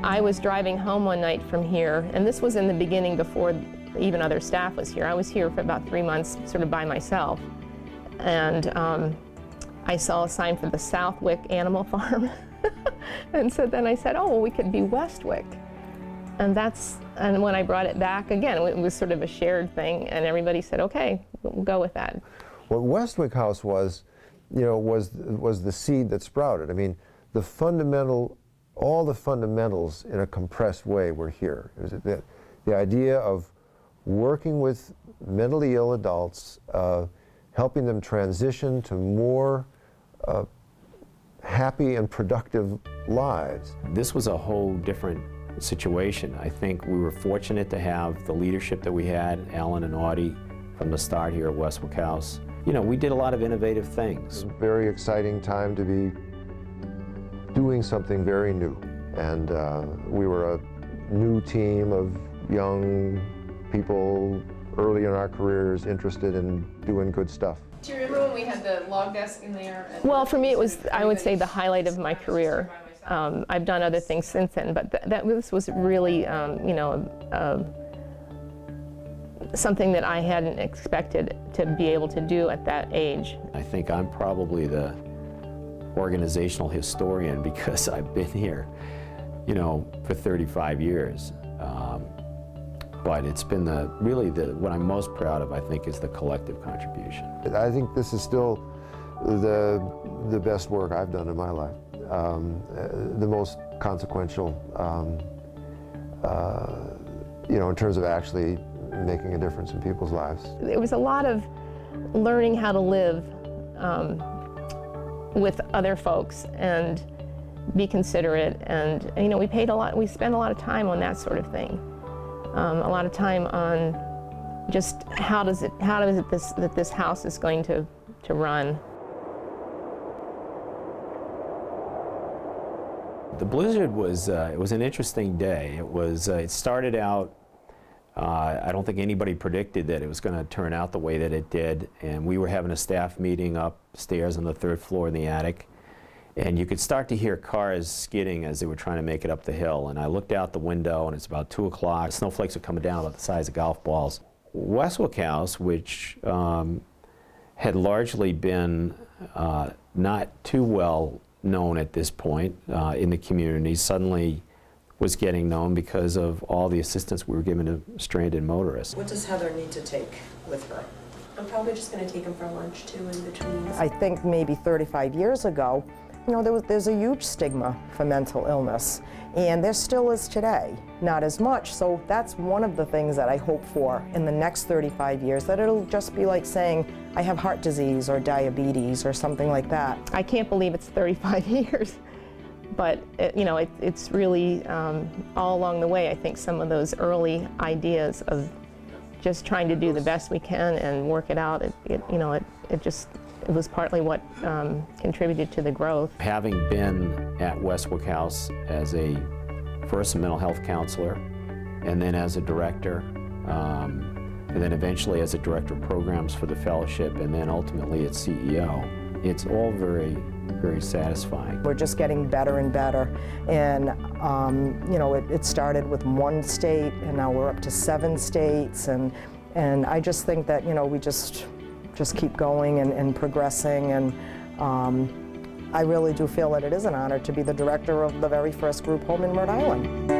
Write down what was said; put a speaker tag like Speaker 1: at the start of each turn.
Speaker 1: I was driving home one night from here, and this was in the beginning before even other staff was here. I was here for about 3 months sort of by myself, and I saw a sign for the Southwick Animal Farm. And so then I said, oh, well, we could be Westwick. And when I brought it back, again, it was sort of a shared thing, and everybody said, okay, we'll go with that.
Speaker 2: What Westwick House was, you know, was the seed that sprouted. I mean, all the fundamentals in a compressed way were here. It was the idea of working with mentally ill adults, helping them transition to more happy and productive lives.
Speaker 3: This was a whole different situation. I think we were fortunate to have the leadership that we had, Alan and Audie, from the start here at Westwick House. You know, we did a lot of innovative things.
Speaker 2: It was a very exciting time to be doing something very new. And we were a new team of young people early in our careers interested in doing good stuff.
Speaker 4: Do you remember when we had the log desk in there?
Speaker 1: Well, for me it was, I would say, the highlight of my career. I've done other things since then, but this was really, you know, something that I hadn't expected to be able to do at that age.
Speaker 3: I think I'm probably the organizational historian because I've been here, you know, for 35 years. But it's been really what I'm most proud of, I think, is the collective contribution.
Speaker 2: I think this is still the best work I've done in my life. The most consequential, you know, in terms of actually making a difference in people's lives.
Speaker 1: It was a lot of learning how to live with other folks and be considerate, and you know, we spent a lot of time on that sort of thing. A lot of time on just how does it this house is going to run.
Speaker 3: The blizzard was it was an interesting day. It started out. I don't think anybody predicted that it was going to turn out the way that it did, and we were having a staff meeting upstairs on the 3rd floor in the attic, and you could start to hear cars skidding as they were trying to make it up the hill. And I looked out the window, and it's about 2 o'clock. Snowflakes are coming down about the size of golf balls. Westwick House, which had largely been not too well known at this point in the community, suddenly was getting known because of all the assistance we were giving to stranded motorists.
Speaker 5: What does Heather need to take with her?
Speaker 4: I'm probably just going to take him for lunch, too, in between.
Speaker 5: I think maybe 35 years ago, you know, there's a huge stigma for mental illness, and there still is today. Not as much, so that's one of the things that I hope for in the next 35 years, that it'll just be like saying, I have heart disease or diabetes or something like that.
Speaker 1: I can't believe it's 35 years. But you know, it's really all along the way. I think some of those early ideas of just trying to do the best we can and work it out. It was partly what contributed to the growth.
Speaker 3: Having been at Westwick House as first a mental health counselor, and then as a director, and then eventually as a director of programs for the fellowship, and then ultimately as CEO, it's all very satisfying.
Speaker 5: We're just getting better and better, and you know, it started with 1 state, and now we're up to 7 states, and I just think that, you know, we just keep going and progressing, and I really do feel that it is an honor to be the director of the very first group home in Rhode Island.